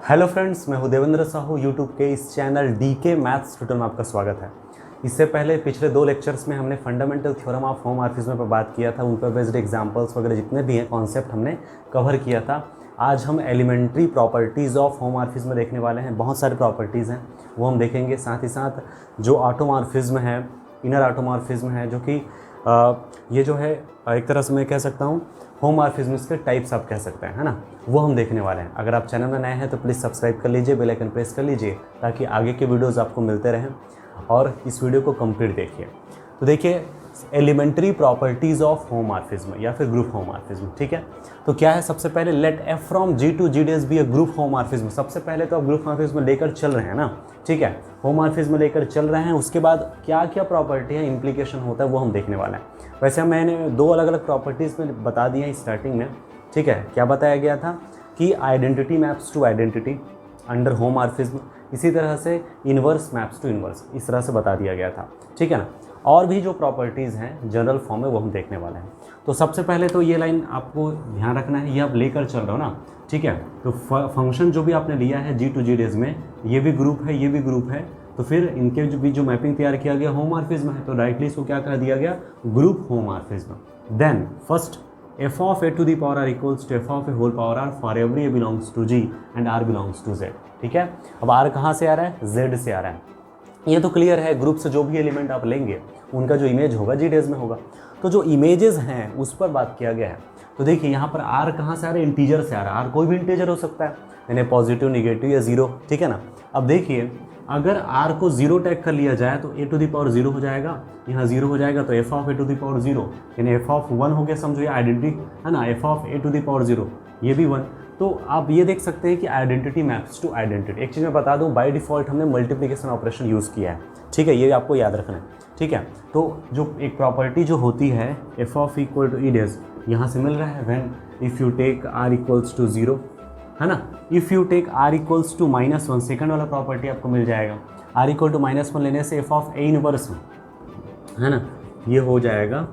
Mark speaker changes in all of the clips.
Speaker 1: Hello friends, मैं हूं Devendra Sahu. YouTube के इस चैनल डीके मैथ्स ट्यूटोरियल में आपका स्वागत है। इससे पहले पिछले 2 लेक्चर्स में हमने फंडामेंटल थ्योरम ऑफ होमोमॉर्फिज्म पर बात किया था। उन पर बेस्ड एग्जांपल्स वगैरह जितने भी हैं कॉन्सेप्ट हमने कवर किया था। आज हम एलिमेंट्री प्रॉपर्टीज़ ऑफ होमोमॉर्फिज्म देखने वाले हैं। बहुत सारे प्रॉपर्टीज़ हैं वो हम देखेंगे। साथ ही साथ जो ऑटोमॉर्फिज्म है, इनर ऑटोमॉर्फिज्म है, जो कि ये जो है एक तरह से मैं कह सकता हूँ होमोमॉर्फिज्म्स के टाइप्स आप कह सकते हैं, है ना, वो हम देखने वाले हैं। अगर आप चैनल में नए हैं तो प्लीज़ सब्सक्राइब कर लीजिए, बेल आइकन प्रेस कर लीजिए ताकि आगे के वीडियोस आपको मिलते रहें और इस वीडियो को कंप्लीट देखिए। तो देखिए, एलिमेंट्री प्रॉपर्टीज़ ऑफ होमोमॉर्फिज्म या फिर ग्रुप होमोमॉर्फिज्म। ठीक है, तो क्या है? सबसे पहले let F from G to G dash be a group homomorphism. सबसे पहले तो आप ग्रुप होमोमॉर्फिज्म लेकर चल रहे हैं ना, ठीक है, होमोमॉर्फिज्म लेकर चल रहे हैं। उसके बाद क्या क्या प्रॉपर्टी है, इंप्लीकेशन होता है, वो हम देखने वाले हैं। वैसे मैंने 2 अलग अलग प्रॉपर्टीज़ में बता दी हैं स्टार्टिंग में। ठीक है, क्या बताया गया था कि identity maps to identity under homomorphism, इसी तरह से इन्वर्स मैप्स टू इन्वर्स, इस तरह से बता दिया गया था। ठीक है ना। और भी जो प्रॉपर्टीज़ हैं जनरल फॉर्म में वो हम देखने वाले हैं। तो सबसे पहले तो ये लाइन आपको ध्यान रखना है, ये आप लेकर चल रहे हो ना, ठीक है। तो फंक्शन जो भी आपने लिया है जी टू जी डेज में, ये भी ग्रुप है, ये भी ग्रुप है, तो फिर इनके जो मैपिंग तैयार किया गया होमोमॉर्फिज्म है, तो डायरेक्टली इसको क्या कह दिया गया? Group homomorphism. Then first f of a to the power r equals to f of a whole power r for every a belongs to g and r belongs to z। ठीक है, अब r कहाँ से आ रहा है? z से आ रहा है। ये तो क्लियर है, ग्रुप से जो भी एलिमेंट आप लेंगे उनका जो इमेज होगा जी डेज में होगा। तो जो इमेजेस हैं उस पर बात किया गया है। तो देखिए यहाँ पर r कहाँ से आ रहा है? इंटीजर से आ रहा है। r कोई भी इंटीजर हो सकता है, यानी पॉजिटिव, निगेटिव या जीरो। ठीक है ना। अब देखिए, अगर r को 0 टैग कर लिया जाए तो a टू दी पावर 0 हो जाएगा, यहाँ 0 हो जाएगा, तो f of a to the power 0, यानी f ऑफ 1 हो गया, समझो ये आइडेंटिटी है ना, f of a to the power 0, ये भी 1। तो आप ये देख सकते हैं कि आइडेंटिटी मैप्स टू आइडेंटिटी। एक चीज़ मैं बता दूं, बाय डिफ़ॉल्ट हमने मल्टीप्लिकेशन ऑपरेशन यूज़ किया है। ठीक है, ये आपको याद रखना है। ठीक है, तो जो एक प्रॉपर्टी जो होती है f of equal to e dash, यहाँ से मिल रहा है when if you take r equals to 0, है ना, if you take r equals to -1, second वाला प्रॉपर्टी आपको मिल जाएगा। r इक्वल टू -1 लेने से f ऑफ a इनवर्स, है ना, ये हो जाएगा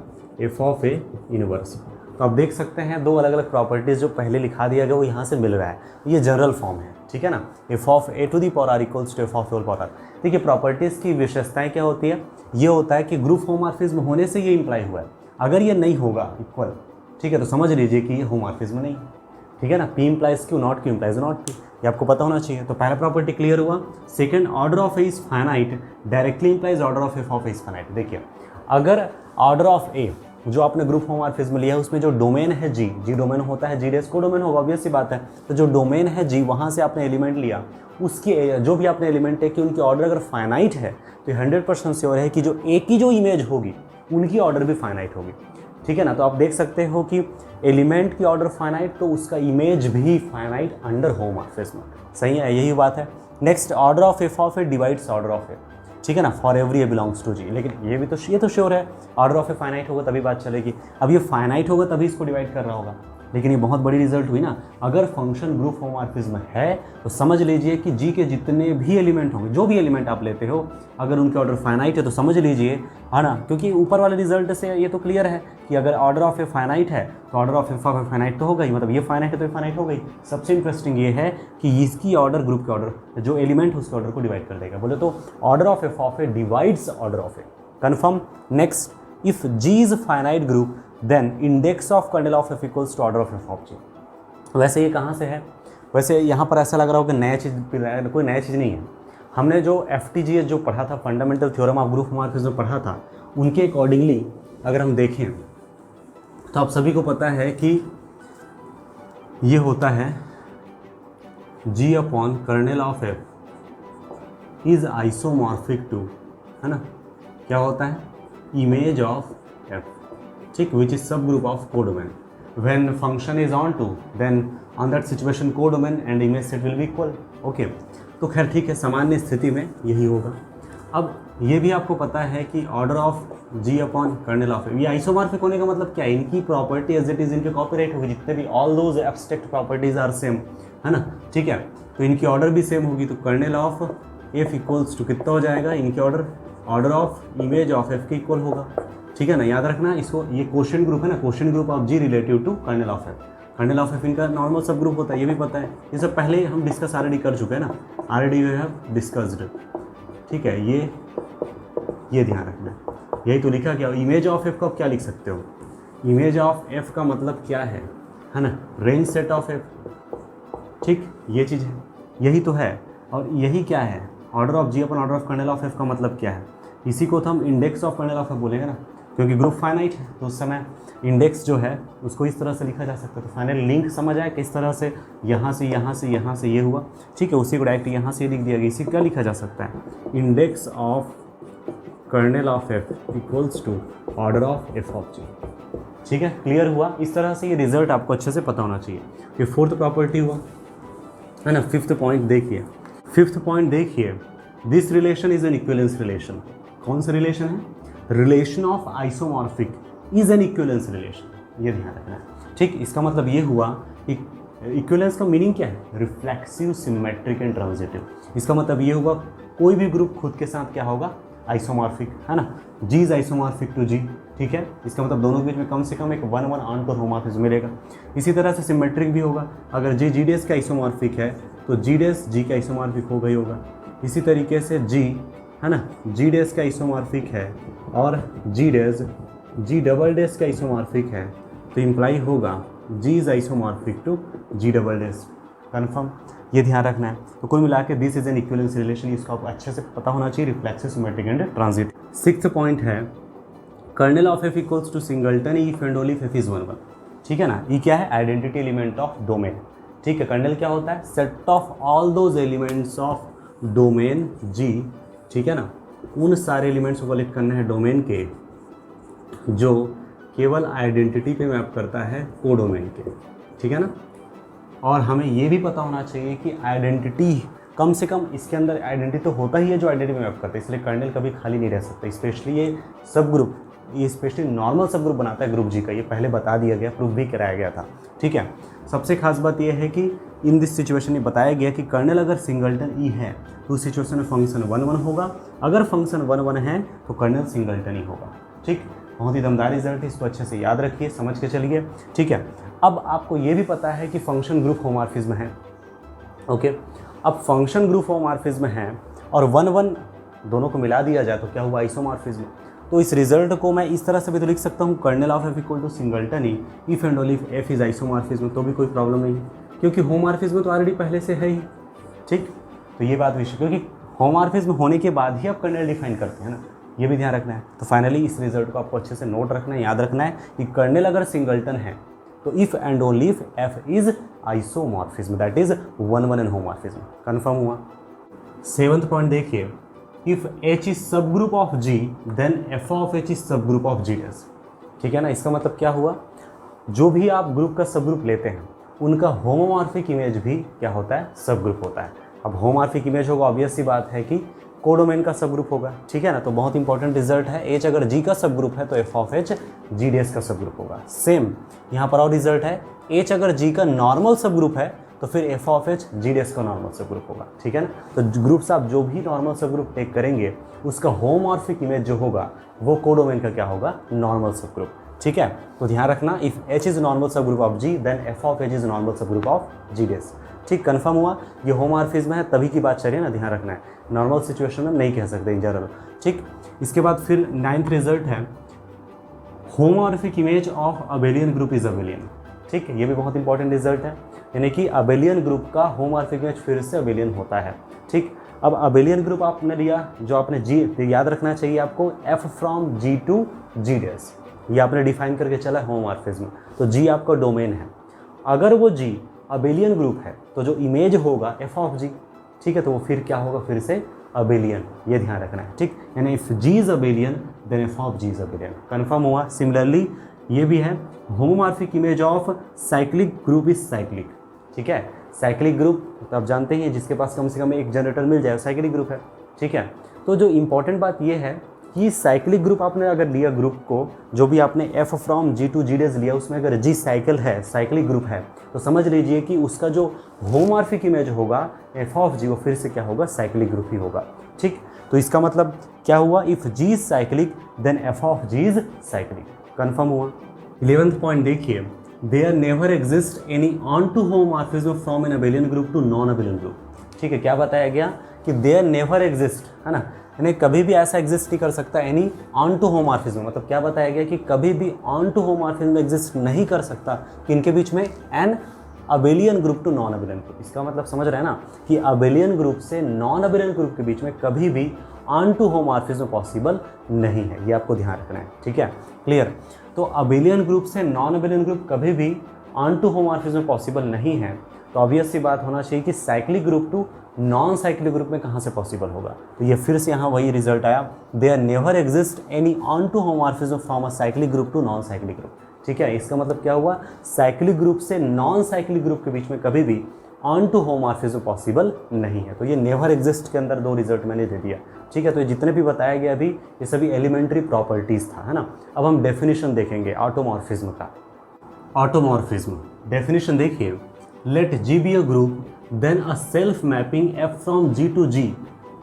Speaker 1: f ऑफ a इनवर्स। तो आप देख सकते हैं 2 अलग अलग प्रॉपर्टीज़ जो पहले लिखा दिया गया वो यहाँ से मिल रहा है। ये जनरल फॉर्म है, ठीक है ना, f of a to the power r equals to f of a whole power r। देखिए, प्रॉपर्टीज़ की विशेषताएं क्या होती है? ये होता है कि ग्रुप होमोमॉर्फिज्म होने से ये इंप्लाई हुआ है। अगर ये नहीं होगा इक्वल, ठीक है, तो समझ लीजिए कि ये होमोमॉर्फिज्म नहीं। ठीक है ना, p implies q, not q implies not p, ये आपको पता होना चाहिए। तो पहला प्रॉपर्टी क्लियर हुआ। Second, order of a is finite directly implies order of f of a is finite. देखिए, अगर ऑर्डर ऑफ a जो आपने ग्रुप होमोमॉर्फिज्म लिया है उसमें जो डोमेन है जी डोमेन होता है, जी डेज को डोमेन होगा, ऑब्वियस सी बात है। तो जो डोमेन है जी, वहाँ से आपने एलिमेंट लिया, उसके जो भी आपने एलिमेंट है कि उनकी ऑर्डर अगर फाइनाइट है तो 100% श्योर है कि जो ए की जो इमेज होगी उनकी ऑर्डर भी फाइनाइट होगी। ठीक है ना। तो आप देख सकते हो कि एलिमेंट की ऑर्डर फाइनाइट तो उसका इमेज भी फाइनाइट अंडर होमोमॉर्फिज्म। सही है, यही बात है। Next, order of f of a divides order of a. ठीक है ना, for every a belongs to G. लेकिन ये तो श्योर है, ऑर्डर ऑफ ए फाइनाइट होगा तभी बात चलेगी। अब ये फाइनाइट होगा तभी इसको डिवाइड कर रहा होगा। लेकिन ये बहुत बड़ी रिजल्ट हुई ना। अगर फंक्शन ग्रुप होमोमॉर्फिज्म है तो समझ लीजिए कि जी के जितने भी एलिमेंट होंगे, जो भी एलिमेंट आप लेते हो, अगर उनके ऑर्डर फाइनाइट है तो समझ लीजिए, है ना, क्योंकि ऊपर वाले रिजल्ट से ये तो क्लियर है कि अगर ऑर्डर ऑफ ए फाइनाइट है तो order of f of a finite तो होगा ही, मतलब ये फाइनाइट है तो ये फाइनाइट हो गई। सबसे इंटरेस्टिंग ये है कि इसकी ऑर्डर ग्रुप के ऑर्डर, जो एलिमेंट है उसके ऑर्डर को डिवाइड कर देगा। बोले तो order of f of a divides order of a. Confirm. Next, if G is finite group then index of kernel of F equals to order of f of G. वैसे ये कहाँ से है? वैसे यहाँ पर ऐसा लग रहा हो कि नया चीज़, कोई नया चीज़ नहीं है। हमने जो FTGS जो पढ़ा था, fundamental theorem of group homomorphism पढ़ा था, उनके अकॉर्डिंगली अगर हम देखें तो आप सभी को पता है कि ये होता है G upon kernel of F is isomorphic to, है ना, क्या होता है? इमेज ऑफ F, ठीक, which is subgroup of codomain. When function is on to, then on that situation codomain and image set will be equal। Okay, तो खैर ठीक है, सामान्य स्थिति में यही होगा। अब ये भी आपको पता है कि order of G upon kernel of, ये आइसोमॉर्फिक होने का मतलब क्या है? इनकी प्रॉपर्टी एज इट इज इनके कॉपीराइट होगी, जितने भी all those abstract properties are same, है ना, ठीक है। तो इनकी ऑर्डर भी सेम होगी, तो kernel of F equals to कितना हो जाएगा? इनकी order of image of F के इक्वल होगा। ठीक है ना, याद रखना इसको, ये क्वोशिएंट ग्रुप है ना, quotient group of G relative to kernel of F. Kernel of F इनका नॉर्मल सब ग्रुप होता है, ये भी पता है, ये सब पहले हम डिस्कस ऑलरेडी कर चुके हैं ना, ऑलरेडी वी हैव डिस्कस्ड। ठीक है, ये ध्यान रखना, यही तो लिखा क्या, इमेज ऑफ एफ को आप क्या लिख सकते हो, इमेज ऑफ एफ का मतलब क्या है ना, रेंज सेट ऑफ एफ। ठीक, ये चीज़ है, यही तो है। और यही क्या है, order of G upon order of kernel of F का मतलब क्या है, इसी को तो हम index of kernel of F बोलेंगे ना, क्योंकि ग्रुप फाइनाइट है तो उस समय इंडेक्स जो है उसको इस तरह से लिखा जा सकता है। तो फाइनल लिंक समझ आए किस तरह से, यहाँ से यहाँ से यहाँ से ये हुआ। ठीक है, उसी को डायरेक्ट यहाँ से लिख दिया गया, इसी क्या लिखा जा सकता है, index of kernel of F equals to order of f of G. ठीक है, क्लियर हुआ। इस तरह से ये रिजल्ट आपको अच्छे से पता होना चाहिए। ये फोर्थ प्रॉपर्टी हुआ है ना। फिफ्थ पॉइंट देखिए, this relation is an equivalence relation. कौन सा रिलेशन है, relation of isomorphic is an equivalence relation, ये ध्यान रखना है। ठीक, इसका मतलब ये हुआ कि इक्विवेलेंस का मीनिंग क्या है, रिफ्लेक्सिव, सिमेट्रिक एंड ट्रांजिटिव। इसका मतलब ये हुआ कोई भी ग्रुप खुद के साथ क्या होगा, आइसोमॉर्फिक, है ना, जी इज आइसोमॉर्फिक टू जी। ठीक है, इसका मतलब दोनों के बीच में कम से कम एक 1-1 ऑनटोन होमोमॉर्फिज्म मिलेगा। इसी तरह से सिमेट्रिक भी होगा, अगर जी जी डेस का आइसोमॉर्फिक है तो जी डेस जी का आइसोमॉर्फिक होगा ही होगा। इसी तरीके से जी, है ना, जी डेस का आइसोमॉर्फिक है और जी डेस जी डबल डेस का आइसोमॉर्फिक है, तो इम्प्लाई होगा G is isomorphic to G double dash. Confirm, ये ध्यान रखना है। तो कुल मिला के this is an equivalence relation, इसको आपको अच्छे से पता होना चाहिए, reflexive, symmetric and transit. Sixth point है kernel of F equals to singleton if and only if F is 1-1। ठीक है ना, ये क्या है, आइडेंटिटी एलिमेंट ऑफ डोमेन। ठीक है, कर्नेल क्या होता है, set of all those elements of domain G. ठीक है ना, उन सारे एलिमेंट्स को कलेक्ट करना है डोमेन के जो केवल आइडेंटिटी पे मैप करता है कोडोमेन के। ठीक है ना, और हमें ये भी पता होना चाहिए कि आइडेंटिटी कम से कम इसके अंदर आइडेंटिटी तो होता ही है जो आइडेंटिटी में मैप करता है, इसलिए कर्नेल कभी खाली नहीं रह सकता। स्पेशली ये सब ग्रुप, ये स्पेशली नॉर्मल सब ग्रुप बनाता है ग्रुप जी का, ये पहले बता दिया गया, प्रूफ भी कराया गया था। ठीक है, सबसे खास बात यह है कि इन दिस सिचुएशन में बताया गया कि कर्नेल अगर सिंगलटन ई है तो उस सिचुएशन में फंक्शन 1-1 होगा, अगर फंक्शन 1-1 है तो कर्नेल सिंगलटन ही होगा। ठीक, बहुत ही दमदार रिजल्ट है, इसको अच्छे से याद रखिए, समझ के चलिए। ठीक है, अब आपको ये भी पता है कि फंक्शन ग्रुप होमोमॉर्फिज्म है। ओके, अब फंक्शन ग्रुप होमोमॉर्फिज्म है और 1-1 दोनों को मिला दिया जाए तो क्या हुआ, आइसोमॉर्फिज्म। तो इस रिजल्ट को मैं इस तरह से भी तो लिख सकता हूँ, kernel of F equal to singleton ही if and only if F is isomorphism, तो भी कोई प्रॉब्लम नहीं है, क्योंकि होमोमॉर्फिज्म तो ऑलरेडी पहले से है ही। ठीक, तो ये बात विषय, क्योंकि होमोमॉर्फिज्म होने के बाद ही आप कर्नेल डिफाइन करते हैं ना, ये भी ध्यान रखना है। तो फाइनली इस रिजल्ट को आपको अच्छे से नोट रखना है, याद रखना है कि कर्नेल अगर सिंगलटन है तो if and only if F is isomorphism, that is 1-1 and homomorphism. Confirm हुआ। सेवंथ पॉइंट देखिए, if H is subgroup of G then F of H is subgroup of G dash. ठीक है ना, इसका मतलब क्या हुआ, जो भी आप ग्रुप का सब ग्रुप लेते हैं उनका होमोमॉर्फिक इमेज भी क्या होता है, सब ग्रुप होता है। अब होमोमॉर्फिक इमेज होगा, ऑब्वियस सी बात है कि कोडोमेन का सब ग्रुप होगा। ठीक है ना, तो बहुत इंपॉर्टेंट रिजल्ट है, एच अगर जी का सब ग्रुप है तो एफ ऑफ एच जी डेस का सब ग्रुप होगा। सेम यहाँ पर और रिजल्ट है, एच अगर जी का नॉर्मल सब ग्रुप है तो फिर एफ ऑफ एच जी डेस का नॉर्मल सब ग्रुप होगा। ठीक है ना, तो ग्रुप्स आप जो भी नॉर्मल सब ग्रुप टेक करेंगे उसका होमोमॉर्फिक इमेज जो होगा वो कोडोमेन का क्या होगा, नॉर्मल सब ग्रुप। ठीक है, तो ध्यान रखना, if H is normal subgroup of G then F of H is normal subgroup of G dash. ठीक, कन्फर्म हुआ। ये होमोमॉर्फिज्म है तभी की बात चलिए ना, ध्यान रखना है, नॉर्मल सिचुएशन में नहीं कह सकते इन जनरल। ठीक, इसके बाद फिर 9th रिजल्ट है, homomorphic image of abelian group is abelian. ठीक है, ये भी बहुत इंपॉर्टेंट रिजल्ट है, यानी कि अबेलियन ग्रुप का होमोमॉर्फिक इमेज फिर से अबेलियन होता है। ठीक, अब अबेलियन ग्रुप आपने लिया, जो आपने जी याद रखना चाहिए आपको, एफ फ्रॉम जी टू जी डेस, ये आपने डिफाइन करके चला होमोमॉर्फिज्म। तो जी आपका डोमेन है, अगर वो जी अबेलियन ग्रुप है तो जो इमेज होगा एफ ऑफ जी, ठीक है, तो वो फिर क्या होगा, फिर से अबेलियन, ये ध्यान रखना है। ठीक, यानी if G is abelian then F of G is abelian. Confirm हुआ। सिमिलरली ये भी है, homomorphic image of cyclic group is cyclic. ठीक है, साइक्लिक ग्रुप तो आप जानते ही हैं, जिसके पास कम से कम एक जनरेटर मिल जाए साइक्लिक ग्रुप है। ठीक है, तो जो इंपॉर्टेंट बात ये है कि साइक्लिक ग्रुप आपने अगर लिया ग्रुप को, जो भी आपने F from G to G dash लिया, उसमें अगर जी साइकिल है, साइक्लिक ग्रुप है, तो समझ लीजिए कि उसका जो होमोमॉर्फिक इमेज होगा एफ ऑफ जी, वो फिर से क्या होगा, साइक्लिक ग्रुप ही होगा। ठीक, तो इसका मतलब क्या हुआ, if G is cyclic then F of G is cyclic. Confirm हुआ। 11th पॉइंट देखिए, there never exist any onto homomorphism from an abelian group to non abelian group. ठीक है, क्या बताया गया कि देयर नेवर एग्जिस्ट, है ना, यानी कभी भी ऐसा एग्जिस्ट नहीं कर सकता एनी ऑन टू होमोमॉर्फिज्म। मतलब क्या बताया गया कि कभी भी ऑन टू होमोमॉर्फिज्म एग्जिस्ट नहीं कर सकता कि इनके बीच में an abelian group to non abelian group. इसका मतलब समझ रहे हैं ना कि अबेलियन ग्रुप से नॉन अबेलियन ग्रुप के बीच में कभी भी ऑन टू होमोमॉर्फिज्म पॉसिबल नहीं है, ये आपको ध्यान रखना है। ठीक है, क्लियर। तो अबेलियन ग्रुप से नॉन अबेलियन ग्रुप कभी भी ऑन टू होमोमॉर्फिज्म पॉसिबल नहीं है, तो ऑब्वियस सी बात होना चाहिए कि cyclic group to non cyclic group में कहाँ से पॉसिबल होगा। तो ये फिर से यहाँ वही रिजल्ट आया, there never exist any onto homomorphism from a cyclic group to non cyclic group. ठीक है, इसका मतलब क्या हुआ, साइक्लिक ग्रुप से नॉन साइक्लिक ग्रुप के बीच में कभी भी ऑन टू होमोमॉर्फिज्म पॉसिबल नहीं है। तो ये नेवर एग्जिस्ट के अंदर दो रिजल्ट मैंने दे दिया। ठीक है, तो ये जितने भी बताया गया अभी ये सभी एलिमेंट्री प्रॉपर्टीज़ था, है ना। अब हम डेफिनेशन देखेंगे ऑटोमॉर्फिज्म का। ऑटोमॉर्फिज्म डेफिनेशन देखिए, let G be a group then a self mapping F from G to G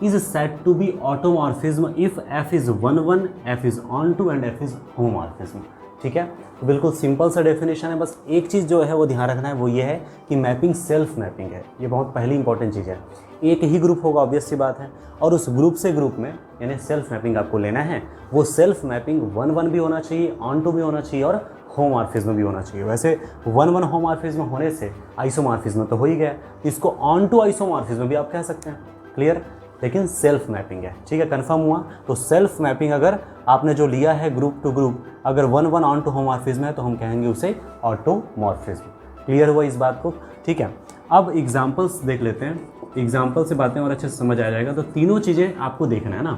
Speaker 1: is set to be automorphism if F is 1 1, F is onto and F is homomorphism. ठीक है, तो बिल्कुल simple सा definition है। बस एक चीज़ जो है वो ध्यान रखना है, वो ये है कि मैपिंग सेल्फ मैपिंग है। ये बहुत पहली इंपॉर्टेंट चीज़ है। एक ही ग्रुप होगा, ऑब्वियस सी बात है, और उस ग्रुप से ग्रुप में यानी सेल्फ मैपिंग आपको लेना है। वो सेल्फ मैपिंग 1 1 भी होना चाहिए, ऑन टू भी होना चाहिए और होमोमॉर्फिज्म भी होना चाहिए। वैसे 1 1 होमोमॉर्फिज्म होने से आइसोमॉर्फिज्म तो हो ही गया, इसको ऑन टू आइसोमॉर्फिज्म भी आप कह सकते हैं। क्लियर, लेकिन सेल्फ मैपिंग है। ठीक है, कंफर्म हुआ। तो सेल्फ मैपिंग अगर आपने जो लिया है ग्रुप टू ग्रुप, अगर 1 1 ऑन टू होमोमॉर्फिज्म है तो हम कहेंगे उसे ऑटोमॉर्फिज्म। क्लियर हुआ इस बात को। ठीक है, अब एग्जाम्पल्स देख लेते हैं। एग्जाम्पल से बातें और अच्छे से समझ आ जाएगा। तो तीनों चीज़ें आपको देखना है ना।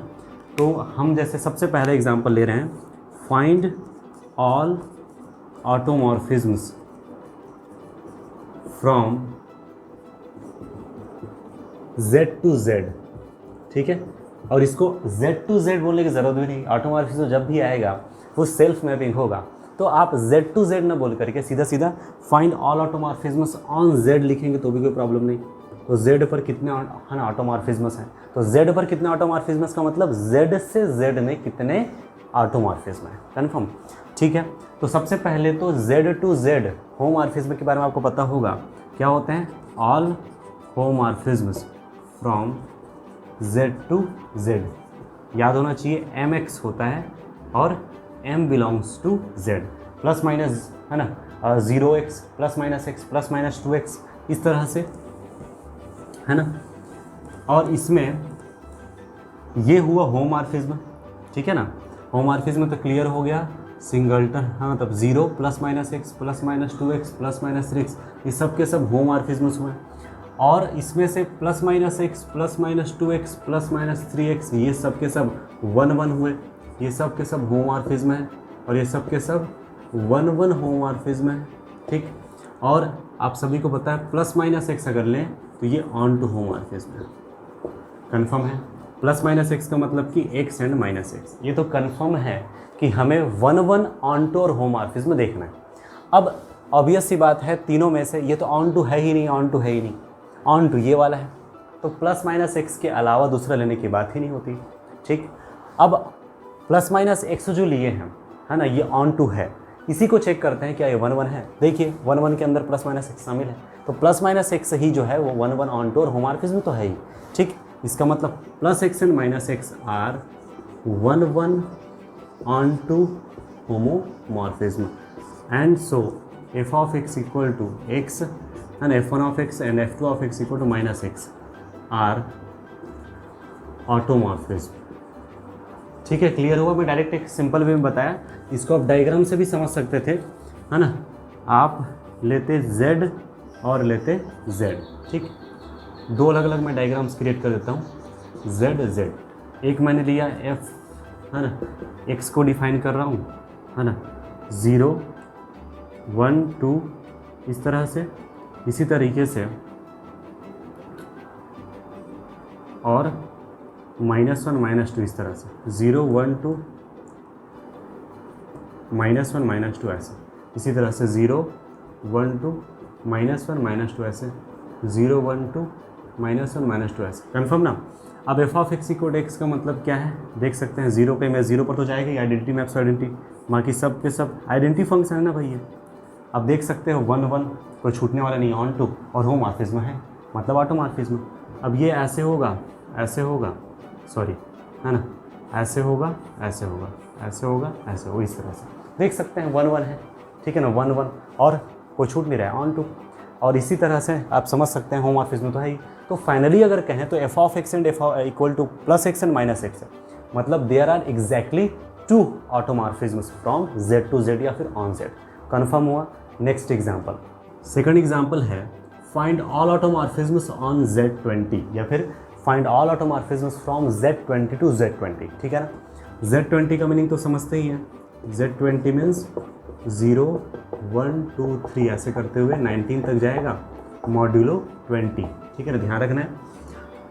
Speaker 1: तो हम जैसे सबसे पहले एग्जाम्पल ले रहे हैं, find all automorphisms from Z to Z। ठीक है, और इसको Z टू Z बोलने की ज़रूरत भी नहीं। ऑटोमॉर्फिज्म जब भी आएगा वो सेल्फ मैपिंग होगा, तो आप Z टू Z ना बोल करके सीधा सीधा find all automorphisms on Z लिखेंगे तो भी कोई प्रॉब्लम नहीं। तो Z पर कितने है ना ऑटोमॉर्फिज्म्स हैं, तो Z पर कितने ऑटोमॉर्फिज्म्स का मतलब Z से Z में कितने ऑटोमॉर्फिज्म है। कन्फर्म। ठीक है, तो सबसे पहले तो Z टू Z होमोमॉर्फिज्म के बारे में आपको पता होगा क्या होते हैं, all homomorphisms from Z to Z। याद होना चाहिए mx होता है और m belongs to Z, plus minus है ना 0x plus minus x plus minus 2x, इस तरह से, है ना। और इसमें ये हुआ होमोमॉर्फिज्म। ठीक है ना, होमोमॉर्फिज्म तो क्लियर हो गया। सिंगलटन, हाँ, तब 0 plus minus x plus minus 2x plus minus 3x, ये सब के सब होमोमॉर्फिज्म्स हुए। और इसमें से plus minus x plus minus 2x plus minus 3x, ये सब के सब 1 1 हुए। ये सब के सब होमोमॉर्फिज्म है और ये सब के सब 1 1 होमोमॉर्फिज्म है। ठीक, और आप सभी को पता है प्लस माइनस x अगर लें तो ये ऑन टू होमोमॉर्फिज्म है। कन्फर्म है, प्लस माइनस x का मतलब कि x एंड माइनस x। ये तो कन्फर्म है कि हमें 1 1 ऑन टू और होमोमॉर्फिज्म देखना है। अब ऑब्वियस सी बात है, तीनों में से ये तो ऑन टू है ही नहीं, ऑन टू है ही नहीं, ऑन टू ये वाला है, तो प्लस माइनस x के अलावा दूसरा लेने की बात ही नहीं होती। ठीक, अब प्लस माइनस x जो लिए हैं, है ना, ये ऑन टू है, इसी को चेक करते हैं क्या ये 1 1 है। देखिए 1 1 के अंदर प्लस माइनस x शामिल है, तो प्लस माइनस x ही जो है वो 1 1 ऑन टू और होमोमॉर्फिज्म तो है ही। ठीक, इसका मतलब plus x and minus x are 1 1 onto homomorphism, and so f of x equal to x and f1 of x and f2 of x equal to minus x are automorphism. ठीक है, clear हुआ। मैं direct एक simple way में बताया, इसको आप diagram से भी समझ सकते थे, है ना। आप लेते z और लेते z। ठीक, दो अलग अलग मैं डायग्राम्स क्रिएट कर देता हूँ, z z। एक मैंने लिया f, है ना, x को डिफाइन कर रहा हूँ, है ना, 0 1 2 इस तरह से, इसी तरीके से, और -1 -2 इस तरह से, 0 1 2 -1 -2 ऐसे, इसी तरह से 0 1 2 -1 -2 ऐसे, 0 1 2 -1 -2 ऐसे। कन्फर्म ना। अब f of x equal x का मतलब क्या है देख सकते हैं, 0 पे मैं 0 पर तो जाएगा ही, आइडेंटिटी मैप्स आइडेंटिटी, बाकी सब के सब आइडेंटिटी फंक्शन है ना भाई ये। अब देख सकते हो 1 1 कोई छूटने वाला नहीं, ऑन टू और होमोमॉर्फिज्म है, मतलब ऑटोमॉर्फिज्म। अब ये ऐसे होगा, ऐसे होगा, सॉरी, है ना, ऐसे होगा, ऐसे होगा, ऐसे होगा, ऐसे होगा, इस तरह से देख सकते हैं 1 1 है, ठीक है ना, 1 1 और कोई छूट नहीं रहा है, ऑन टू। और इसी तरह से आप समझ सकते हैं होमोमॉर्फिज्म तो है ही। तो फाइनली अगर कहें तो f of x and f equal to plus x and minus x है, मतलब there are exactly 2 automorphisms from Z to Z या फिर ऑन जेड। कन्फर्म हुआ। नेक्स्ट एग्जाम्पल, सेकंड एग्जाम्पल है find all automorphisms on Z20 या फिर find all automorphisms from Z20 to Z20, ठीक है ना। Z20 का मीनिंग तो समझते ही हैं, Z20 मीन्स 0 1 2 3 ऐसे करते हुए 19 तक जाएगा मॉड्यूलो 20, ठीक है ना, ध्यान रखना है।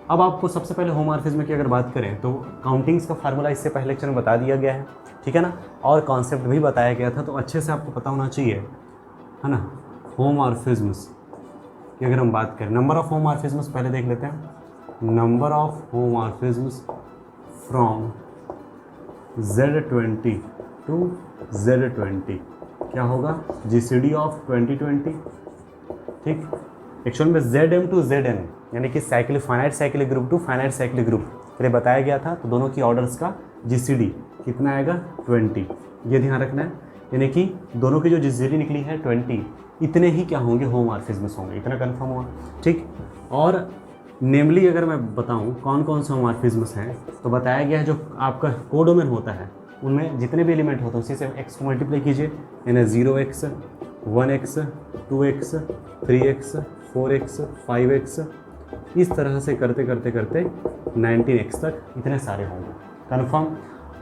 Speaker 1: अब आपको सबसे पहले होमोमॉर्फिज्म की अगर बात करें तो काउंटिंग्स का फार्मूला इससे पहले लेक्चर में बता दिया गया है, ठीक है ना, और कॉन्सेप्ट भी बताया गया था, तो अच्छे से आपको पता होना चाहिए, है ना। होमोमॉर्फिज्म्स की अगर हम बात करें, नंबर ऑफ होमोमॉर्फिज्म्स पहले देख लेते हैं। Number of homomorphisms from Z20 to Z20 क्या होगा, GCD ऑफ 2020, ठीक। एक्चुअल में ZM टू ZN यानी कि cyclic finite cyclic group to finite cyclic group पहले बताया गया था, तो दोनों की ऑर्डर्स का GCD कितना आएगा 20, ये ध्यान रखना है। यानी कि दोनों की जो GCD निकली है 20, इतने ही क्या होंगे होमोमॉर्फिज्म्स होंगे, इतना कंफर्म हुआ, ठीक। और नेमली अगर मैं बताऊं कौन कौन से होमोमॉर्फिज्म्स हैं, तो बताया गया है जो आपका कोडोमेन होता है उनमें जितने भी एलिमेंट होते हैं उसी से x को मल्टीप्लाई कीजिए, यानी 0x 1x 2x 3x 4x 5x, इस तरह से करते करते करते 19x तक इतने सारे होंगे, कन्फर्म।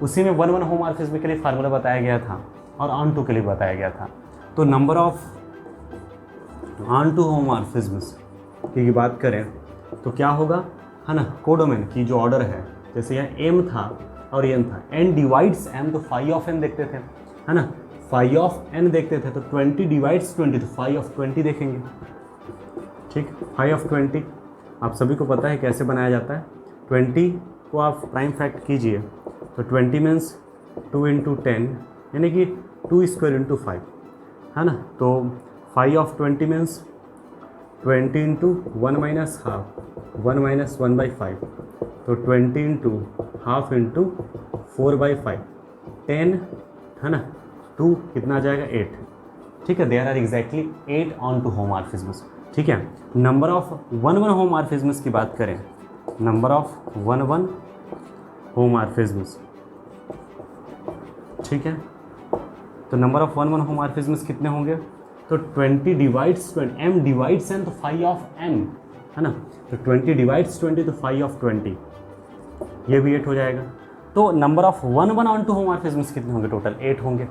Speaker 1: उसी में 1 1 होमोमॉर्फिज्म के लिए फार्मूला बताया गया था और ऑन टू के लिए बताया गया था। तो नंबर ऑफ ऑन टू होमोमॉर्फिज्म्स की बात करें तो क्या होगा, है ना, कोडोमेन की जो ऑर्डर है, जैसे यहाँ m था और n था, n डिवाइड्स m तो फाई ऑफ n देखते थे, है ना, फाई ऑफ n देखते थे, तो 20 डिवाइड्स 20 तो फाई ऑफ 20 देखेंगे, ठीक। फाई ऑफ 20 आप सभी को पता है कैसे बनाया जाता है, 20 को आप प्राइम फैक्ट कीजिए तो 20 मीन्स 2 इंटू 10 यानी कि 2 स्क्वायर इंटू 5, है ना, तो phi of 20 means 20 into 1 minus half 1 minus 1/5, तो 20 इंटू हाफ इंटू 4/5 10, है ना, 2 कितना आ जाएगा 8, ठीक है। There are exactly 8 onto homomorphisms, ठीक है। नंबर ऑफ 1 1 होमोमॉर्फिज्म्स की बात करें, नंबर ऑफ 1 1 होमोमॉर्फिज्म्स, ठीक है, तो नंबर ऑफ 1 1 होमोमॉर्फिज्म्स कितने होंगे, तो 20 डिवाइड्स 20, m डिवाइड्स n तो फाई ऑफ m, है ना, तो 20 डिवाइड्स 20 तो फाई ऑफ 20, ये भी 8 हो जाएगा। तो नंबर ऑफ 1 1 ऑन टू होमोमॉर्फिज्म्स कितने होंगे, टोटल 8 होंगे,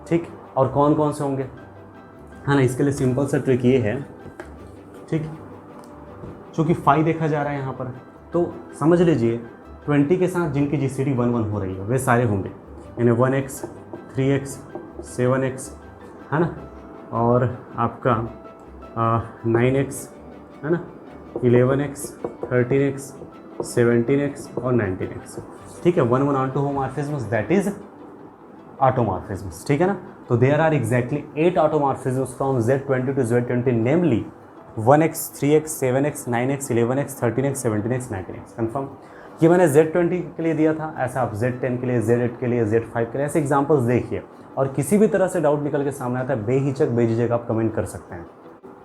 Speaker 1: ठीक। और कौन कौन से होंगे, है ना, इसके लिए सिंपल सा ट्रिक ये है, ठीक, चूँकि फाई देखा जा रहा है यहाँ पर, तो समझ लीजिए 20 के साथ जिनकी GCD 1 1 हो रही है वे सारे होंगे, यानी 1x 3x 7x, है ना, और आपका 9x, है ना, 11x 13x 17x और 19x, ठीक है। 1 1 onto homomorphisms that is automorphisms, ठीक है ना। तो there are exactly 8 automorphisms from Z20 to Z20, namely 1x 3x 7x 9x 11x 13x 17x 19x, confirm. ये मैंने Z20 के लिए दिया था, ऐसा आप Z10 के लिए, Z8 के लिए, Z5 के लिए, ऐसे एग्जाम्पल्स देखिए, और किसी भी तरह से डाउट निकल के सामने आता है बेहिचक बेझिझक आप कमेंट कर सकते हैं।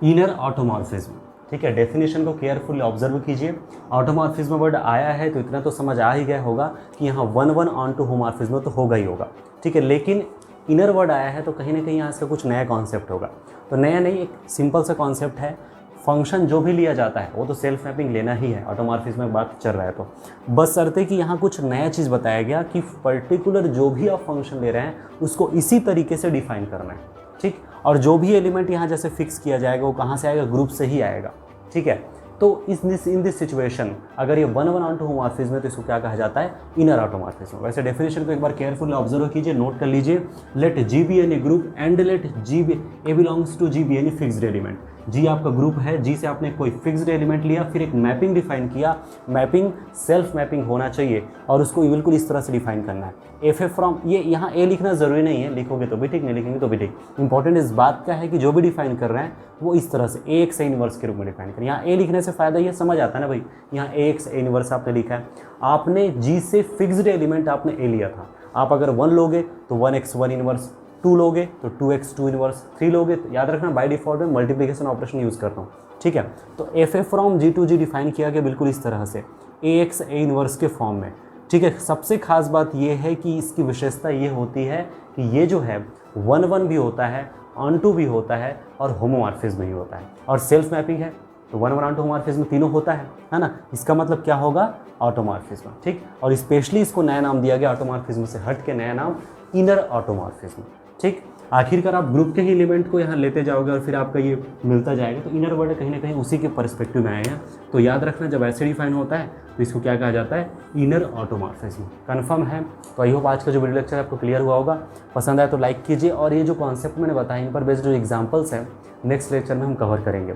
Speaker 1: इनर ऑटोमॉर्फिज्म, ठीक है, डेफिनेशन को केयरफुली ऑब्जर्व कीजिए। ऑटोमॉर्फिज्म वर्ड आया है तो इतना तो समझ आ ही गया होगा कि यहाँ 1 1 ऑन टू होमोमॉर्फिज्म तो होगा ही होगा, ठीक है, लेकिन इनर वर्ड आया है तो कहीं ना कहीं यहाँ से कुछ नया कॉन्सेप्ट होगा। तो नया नहीं, एक सिंपल सा कॉन्सेप्ट है, फंक्शन जो भी लिया जाता है वो तो सेल्फ मैपिंग लेना ही है, ऑटोमॉर्फिज्म में बात चल रहा है तो बशर्ते कि यहाँ कुछ नया चीज़ बताया गया कि पर्टिकुलर जो भी आप फंक्शन ले रहे हैं उसको इसी तरीके से डिफाइन करना है, ठीक। और जो भी एलिमेंट यहाँ जैसे फिक्स किया जाएगा वो कहाँ से आएगा, ग्रुप से ही आएगा, ठीक है। तो इन दिस सिचुएशन अगर ये 1 1 ऑन टू होमोमॉर्फिज्म है तो इसको क्या कहा जाता है, इनर ऑटोमॉर्फिज्म। वैसे डेफिनेशन को एक बार केयरफुली ऑब्जर्व कीजिए, नोट कर लीजिए। Let G be any group and let G be a belongs to G be any fixed element, G आपका ग्रुप है, जी से आपने कोई फिक्स्ड एलिमेंट लिया, फिर एक मैपिंग डिफाइन किया। मैपिंग सेल्फ मैपिंग होना चाहिए और उसको बिल्कुल इस तरह से डिफाइन करना है। एफ ए फ्रॉम, ये यहाँ ए लिखना ज़रूरी नहीं है, लिखोगे तो भी ठीक, नहीं लिखेंगे तो भी ठीक। इंपॉर्टेंट इस बात का है कि जो भी डिफाइन कर रहे हैं वो इस तरह से ए एक्स ए इनवर्स के रूप में डिफाइन करें। यहाँ ए लिखने से फ़ायदा ये समझ आता है ना भाई, यहाँ ए एक्स ए इनवर्स आपने लिखा है। आपने जी से फिक्स्ड एलिमेंट आपने ए लिया था, आप अगर 1 लोगे तो 1x 1 इनवर्स, 2 लोगे तो 2x 2 इनवर्स, 3 लोगे तो याद रखना बाय डिफॉल्ट में मल्टीप्लिकेशन ऑपरेशन यूज़ करता हूँ, ठीक है। तो F A from G to G define किया गया बिल्कुल इस तरह से ए एक्स ए इनवर्स के फॉर्म में, ठीक है। सबसे खास बात ये है कि इसकी विशेषता ये होती है कि ये जो है 1-1 भी होता है, ऑन-टू भी होता है और होमोमॉर्फिज्म भी होता है, और सेल्फ मैपिंग है तो 1-1 ऑन-टू होमोमॉर्फिज्म तीनों होता है ना। इसका मतलब क्या होगा, ऑटोमॉर्फिज्म, ठीक। और स्पेशली इसको नया नाम दिया गया ऑटोमॉर्फिज्म से हट के, नया नाम इनर ऑटोमॉर्फिज्म, ठीक। आखिरकार आप ग्रुप के ही एलिमेंट को यहाँ लेते जाओगे और फिर आपका ये मिलता जाएगा, तो इनर वर्ड कहीं ना कहीं उसी के पर्सपेक्टिव में आए हैं। तो याद रखना जब ऐसे डिफाइन होता है तो इसको क्या कहा जाता है, इनर ऑटोमॉर्फिज्म। कन्फर्म है। तो आई होप आज का जो वीडियो लेक्चर आपको क्लियर हुआ होगा। पसंद आए तो लाइक कीजिए, और ये जो कॉन्सेप्ट मैंने बताया इन पर बेस्ड जो एग्जाम्पल्स हैं नेक्स्ट लेक्चर में हम कवर करेंगे,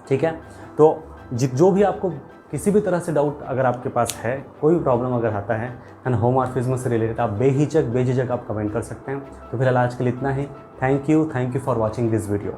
Speaker 1: ठीक है। तो जो भी आपको किसी भी तरह से डाउट अगर आपके पास है, कोई भी प्रॉब्लम अगर आता है ना होमोमॉर्फिज्म से रिलेटेड, आप बेझिझक आप कमेंट कर सकते हैं। तो फिलहाल आज के लिए इतना ही। Thank you for watching this video.